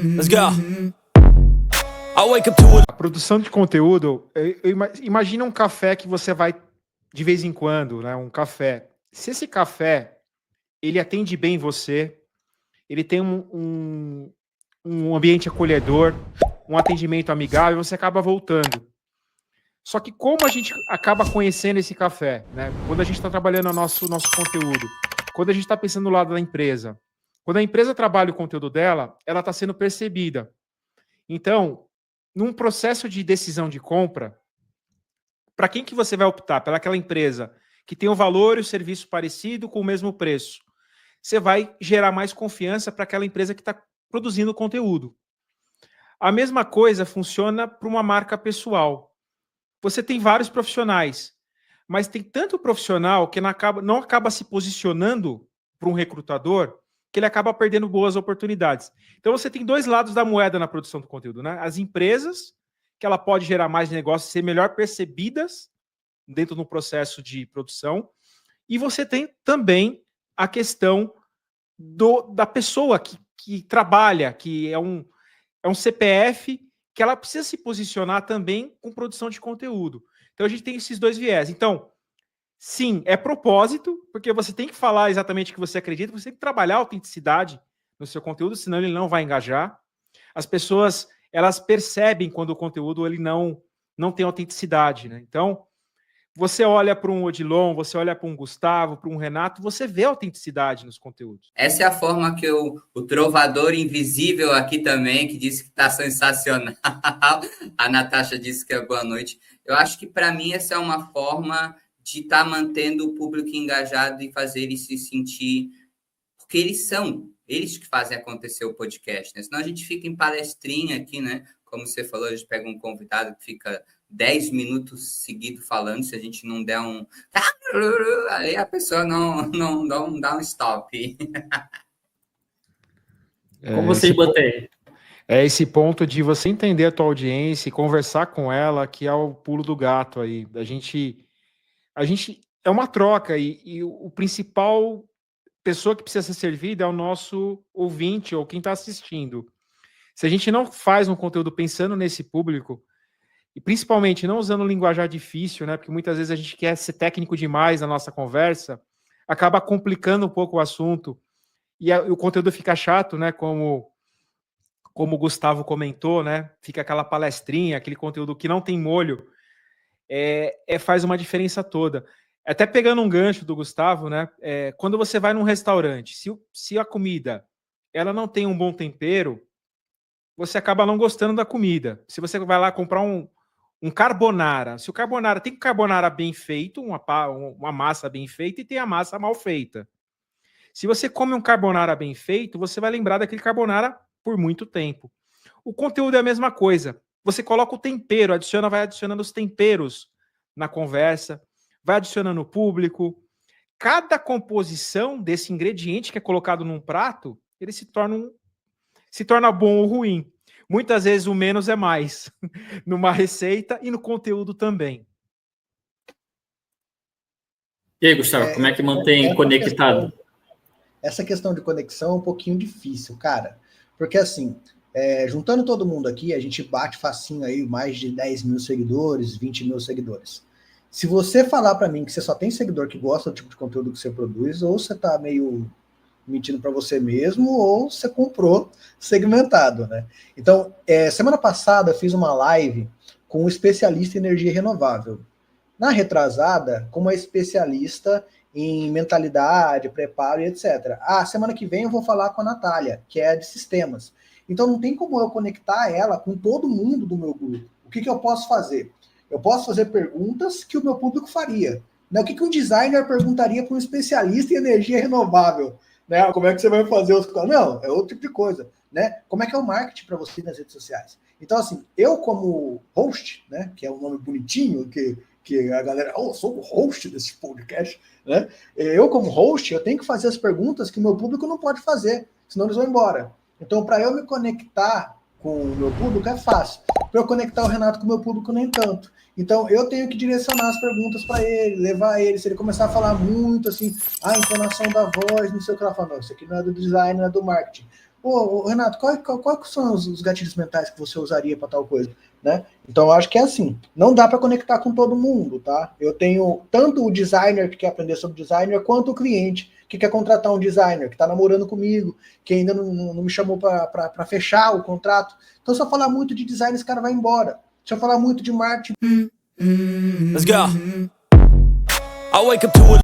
Let's go. I wake up to A produção de conteúdo, imagina um café que você vai de vez em quando, né? Um café. Se esse café, ele atende bem você, ele tem um ambiente acolhedor, um atendimento amigável, você acaba voltando. Só que como a gente acaba conhecendo esse café, né? Quando a gente está trabalhando o nosso conteúdo, quando a gente está pensando no lado da empresa, quando a empresa trabalha o conteúdo dela, ela está sendo percebida. Então, num processo de decisão de compra, para quem que você vai optar? Pelaquela empresa que tem o valor e o serviço parecido com o mesmo preço. Você vai gerar mais confiança para aquela empresa que está produzindo conteúdo. A mesma coisa funciona para uma marca pessoal. Você tem vários profissionais, mas tem tanto profissional que não acaba se posicionando para um recrutador que ele acaba perdendo boas oportunidades. Então você tem dois lados da moeda na produção do conteúdo, né? As empresas, que ela pode gerar mais negócios, ser melhor percebidas dentro do processo de produção, e você tem também a questão da pessoa que trabalha, que é um CPF, que ela precisa se posicionar também com produção de conteúdo. Então a gente tem esses dois viés. Então, sim, é propósito, porque você tem que falar exatamente o que você acredita, você tem que trabalhar a autenticidade no seu conteúdo, senão ele não vai engajar. As pessoas, elas percebem quando o conteúdo ele não tem autenticidade, né? Então, você olha para um Odilon, você olha para um Gustavo, para um Renato, você vê autenticidade nos conteúdos. Essa é a forma que o trovador invisível aqui também, que disse que está sensacional, a Natasha disse que é boa noite. Eu acho que, para mim, essa é uma forma de estar mantendo o público engajado e fazer ele se sentir... Porque eles que fazem acontecer o podcast, né? Senão a gente fica em palestrinha aqui, né? Como você falou, a gente pega um convidado que fica 10 minutos seguidos falando, se a gente não der um... Aí a pessoa não dá um stop. Como você mantém? É esse ponto de você entender a tua audiência e conversar com ela, que é o pulo do gato aí. A gente é uma troca e o principal pessoa que precisa ser servida é o nosso ouvinte ou quem está assistindo. Se a gente não faz um conteúdo pensando nesse público, e principalmente não usando linguajar difícil, né? Porque muitas vezes a gente quer ser técnico demais na nossa conversa, acaba complicando um pouco o assunto e o conteúdo fica chato, né? Como o Gustavo comentou, né? Fica aquela palestrinha, aquele conteúdo que não tem molho, faz uma diferença toda. Até pegando um gancho do Gustavo, né? Quando você vai num restaurante, se a comida ela não tem um bom tempero, você acaba não gostando da comida. Se você vai lá comprar um carbonara, se o carbonara tem carbonara bem feito, uma massa bem feita, e tem a massa mal feita. Se você come um carbonara bem feito, você vai lembrar daquele carbonara por muito tempo. O conteúdo é a mesma coisa. Você coloca o tempero, vai adicionando os temperos na conversa, vai adicionando o público. Cada composição desse ingrediente que é colocado num prato, ele se torna bom ou ruim. Muitas vezes o menos é mais, numa receita e no conteúdo também. E aí, Gustavo, como é que mantém conectado? Essa questão de conexão é um pouquinho difícil, cara. Porque assim, juntando todo mundo aqui, a gente bate facinho aí mais de 10 mil seguidores, 20 mil seguidores. Se você falar para mim que você só tem seguidor que gosta do tipo de conteúdo que você produz, ou você tá meio mentindo para você mesmo, ou você comprou segmentado, né? Então, semana passada eu fiz uma live com um especialista em energia renovável. Na retrasada, com uma especialista em mentalidade, preparo e etc. Semana que vem eu vou falar com a Natália, que é de sistemas. Então não tem como eu conectar ela com todo mundo do meu grupo. O que eu posso fazer? Eu posso fazer perguntas que o meu público faria. Né? O que um designer perguntaria para um especialista em energia renovável? Né? Como é que você vai fazer os... Não, é outro tipo de coisa. Né? Como é que é o marketing para você nas redes sociais? Então, assim, eu como host, né, que é um nome bonitinho, que a galera, eu sou o host desse podcast, né? Eu como host, eu tenho que fazer as perguntas que o meu público não pode fazer, senão eles vão embora. Então, para eu me conectar com o meu público é fácil. Para eu conectar o Renato com o meu público, nem tanto. Então, eu tenho que direcionar as perguntas para ele, levar ele. Se ele começar a falar muito assim, a entonação da voz, não sei o que ela fala, não, isso aqui não é do design, não é do marketing. Ô, Renato, quais são os gatilhos mentais que você usaria para tal coisa? Né? Então, eu acho que é assim, não dá para conectar com todo mundo, tá? Eu tenho tanto o designer que quer aprender sobre designer, quanto o cliente que quer contratar um designer, que está namorando comigo, que ainda não me chamou para fechar o contrato. Então, se eu falar muito de design, esse cara vai embora. Se eu falar muito de marketing... Let's go. I wake up to a